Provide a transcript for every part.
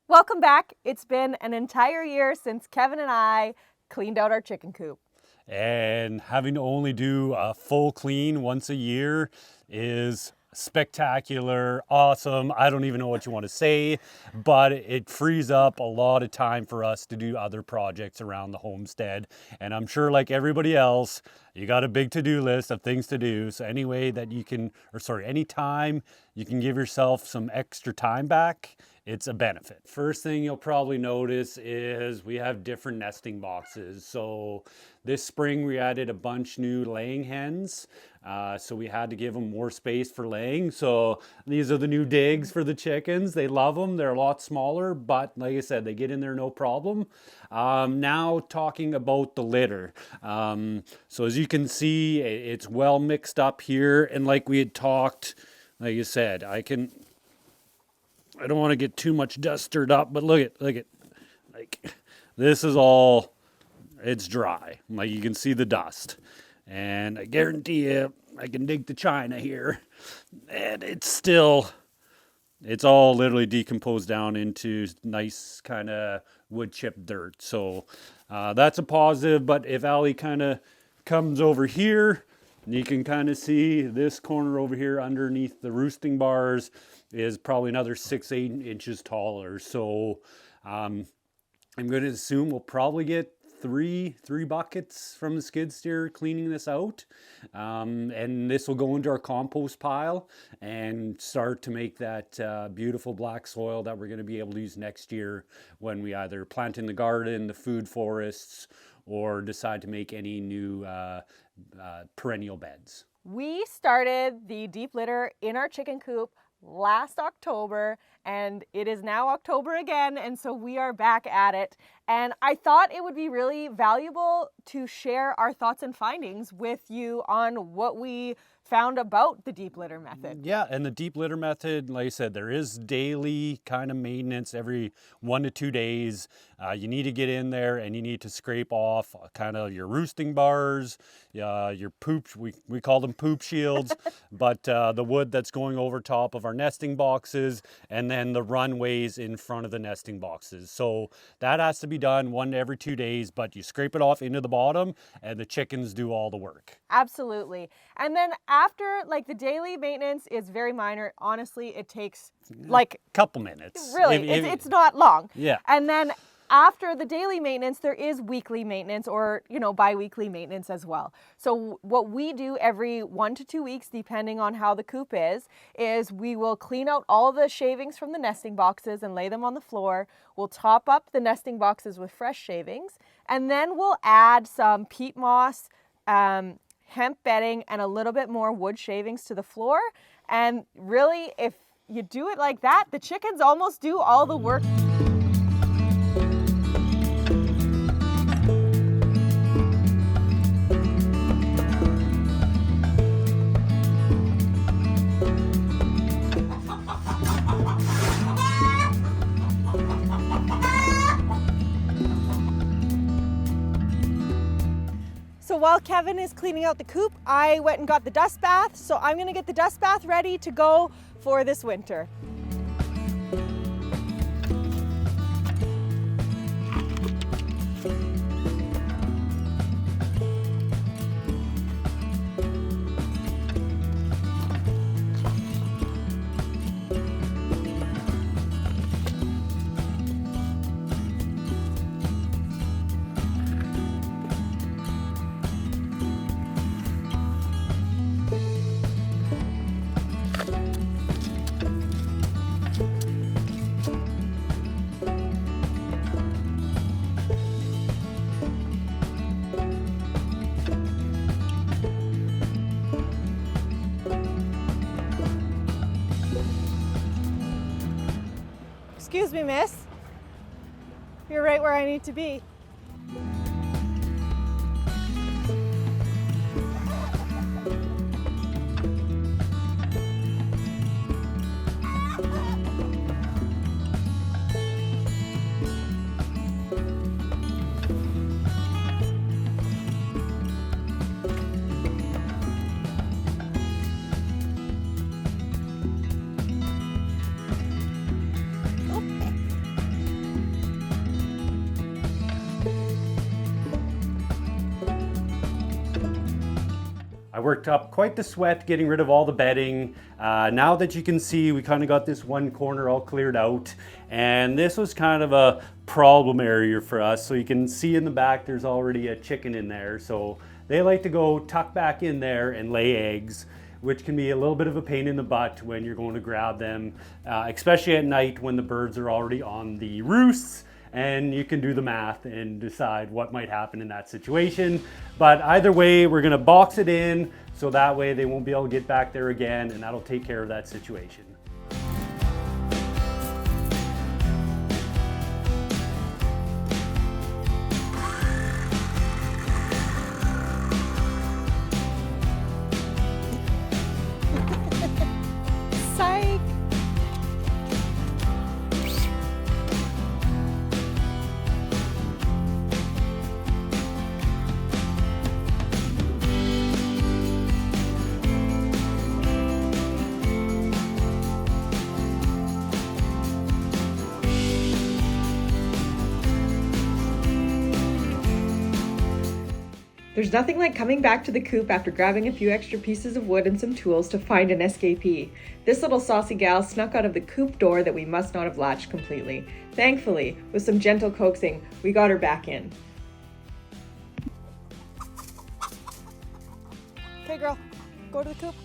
Welcome back. It's been an entire year since Kevin and I cleaned out our chicken coop. And having to only do a full clean once a year is spectacular, awesome. I don't even know what you want to say, but it frees up a lot of time for us to do other projects around the homestead. And I'm sure, like everybody else, you got a big to-do list of things to do. So any way that you can, anytime you can give yourself some extra time back, it's a benefit. First thing you'll probably notice is we have different nesting boxes. So this spring we added a bunch new laying hens. So we had to give them more space for laying. So these are the new digs for the chickens. They love them. They're a lot smaller, but like I said, they get in there no problem. Now talking about the litter. So as you can see, it's well mixed up here. And like we had talked, like you said, I don't want to get too much dust stirred up, but look at, like this is all, it's dry. Like you can see the dust. And I guarantee you, I can dig the china here, and it's all literally decomposed down into nice kind of wood chip dirt. So that's a positive, but if Allie kind of comes over here, you can kind of see this corner over here underneath the roosting bars is probably another 6-8 inches taller. So I'm going to assume we'll probably get three buckets from the skid steer cleaning this out, and this will go into our compost pile and start to make that beautiful black soil that we're going to be able to use next year when we either plant in the garden, the food forests, or decide to make any new perennial beds. We started the deep litter in our chicken coop last October, and it is now October again, and so we are back at it. And I thought it would be really valuable to share our thoughts and findings with you on what we found about the deep litter method. Yeah, and the deep litter method, like I said, there is daily kind of maintenance every 1 to 2 days. You need to get in there and you need to scrape off kind of your roosting bars, your poop, we call them poop shields, but the wood that's going over top of our nesting boxes, and then the runways in front of the nesting boxes. So that has to be done 1 to every 2 days, but you scrape it off into the bottom and the chickens do all the work. Absolutely. And then after, like, the daily maintenance is very minor. Honestly, it takes like a couple minutes. Really, it's not long. Yeah. And then after the daily maintenance, there is weekly maintenance or, bi-weekly maintenance as well. So what we do every 1 to 2 weeks, depending on how the coop is we will clean out all the shavings from the nesting boxes and lay them on the floor. We'll top up the nesting boxes with fresh shavings, and then we'll add some peat moss, hemp bedding, and a little bit more wood shavings to the floor. And really, if you do it like that, the chickens almost do all the work. So while Kevin is cleaning out the coop, I went and got the dust bath. So I'm gonna get the dust bath ready to go for this winter. Excuse me, miss. You're right where I need to be. I worked up quite the sweat getting rid of all the bedding. Now that you can see, we kind of got this one corner all cleared out, and this was kind of a problem area for us. So you can see in the back there's already a chicken in there, so they like to go tuck back in there and lay eggs, which can be a little bit of a pain in the butt when you're going to grab them, especially at night when the birds are already on the roosts. And you can do the math and decide what might happen in that situation. But either way, we're gonna box it in so that way they won't be able to get back there again, and that'll take care of that situation. Psych! There's nothing like coming back to the coop after grabbing a few extra pieces of wood and some tools to find an escapee. This little saucy gal snuck out of the coop door that we must not have latched completely. Thankfully, with some gentle coaxing, we got her back in. Okay, girl, go to the coop.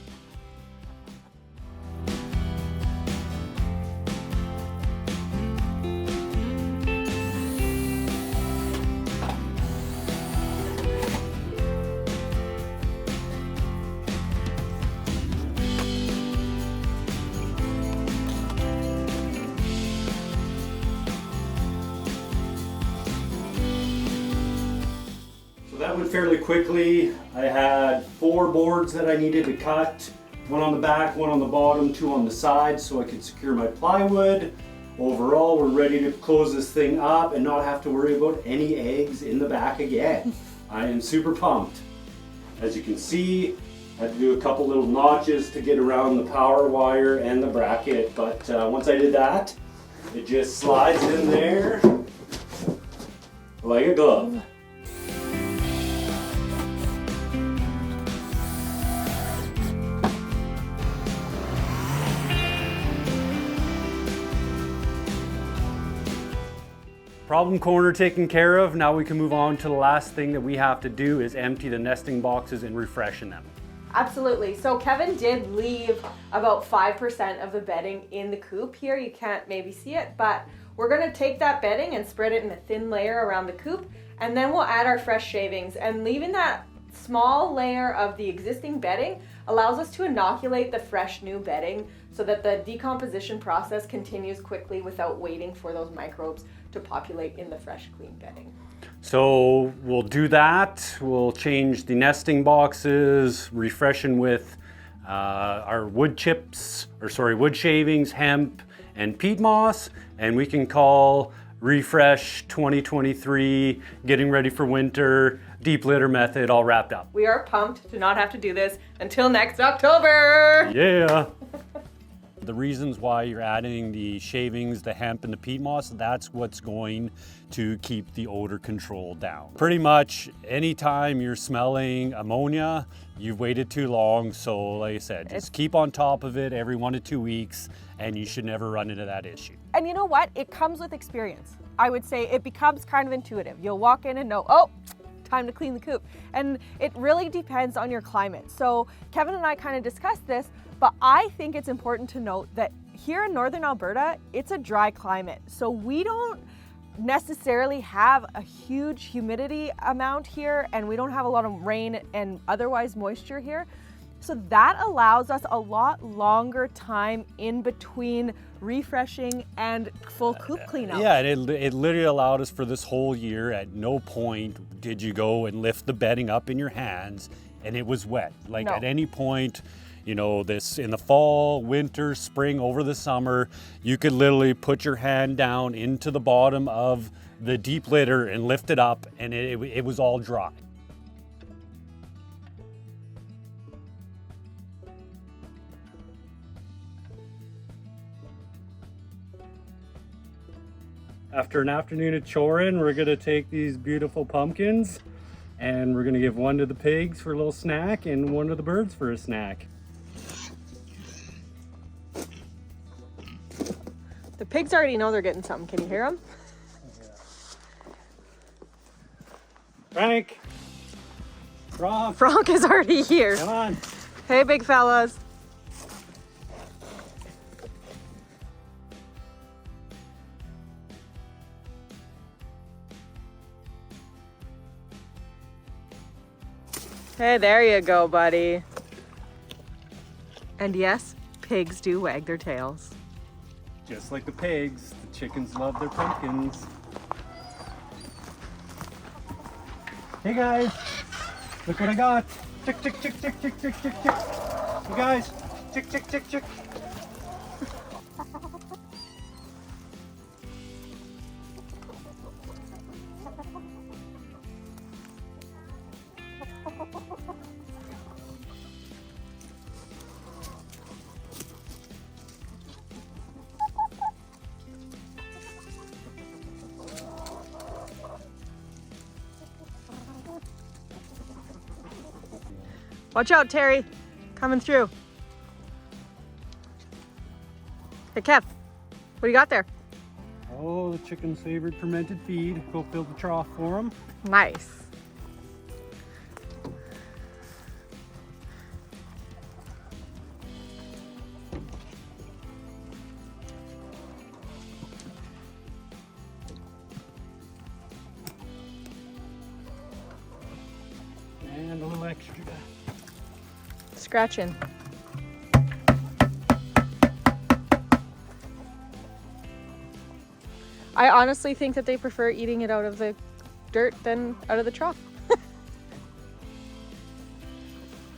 That went fairly quickly. I had 4 boards that I needed to cut. One on the back, one on the bottom, 2 on the side so I could secure my plywood. Overall, we're ready to close this thing up and not have to worry about any eggs in the back again. I am super pumped. As you can see, I had to do a couple little notches to get around the power wire and the bracket, but once I did that, it just slides in there like a glove. Problem corner taken care of. Now we can move on to the last thing that we have to do is empty the nesting boxes and refreshen them. Absolutely. So Kevin did leave about 5% of the bedding in the coop here. You can't maybe see it, but we're going to take that bedding and spread it in a thin layer around the coop, and then we'll add our fresh shavings. And leaving that small layer of the existing bedding allows us to inoculate the fresh new bedding so that the decomposition process continues quickly without waiting for those microbes to populate in the fresh, clean bedding. So we'll do that. We'll change the nesting boxes, refreshen with our wood chips, wood shavings, hemp, and peat moss, and we can call Refresh 2023, getting ready for winter, deep litter method all wrapped up. We are pumped to not have to do this until next October. Yeah. The reasons why you're adding the shavings, the hemp, and the peat moss, that's what's going to keep the odor control down. Pretty much anytime you're smelling ammonia, you've waited too long. So like I said, just keep on top of it every 1 to 2 weeks and you should never run into that issue. And you know what? It comes with experience. I would say it becomes kind of intuitive. You'll walk in and know, oh, time to clean the coop. And it really depends on your climate. So Kevin and I kind of discussed this, but I think it's important to note that here in Northern Alberta, it's a dry climate. So we don't necessarily have a huge humidity amount here, and we don't have a lot of rain and otherwise moisture here. So that allows us a lot longer time in between refreshing and full coop cleanup. Yeah, and it literally allowed us for this whole year. At no point did you go and lift the bedding up in your hands and it was wet. Like No. At any point, you know, this in the fall, winter, spring, over the summer, you could literally put your hand down into the bottom of the deep litter and lift it up, and it was all dry. After an afternoon of choring, we're gonna take these beautiful pumpkins And we're gonna give one to the pigs for a little snack and one to the birds for a snack. The pigs already know they're getting something. Can you hear them? Frank! Frank! Frank is already here. Come on! Hey, big fellas. Hey, there you go, buddy. And yes, pigs do wag their tails. Just like the pigs, the chickens love their pumpkins. Hey guys, look what I got. Chick, chick, chick, chick, chick, chick, chick, chick. You guys, chick, chick, chick, chick. Watch out, Terry. Coming through. Hey, Kev. What do you got there? Oh, the chicken's favorite fermented feed. Go fill the trough for them. Nice. And a little extra. Scratching. I honestly think that they prefer eating it out of the dirt than out of the trough.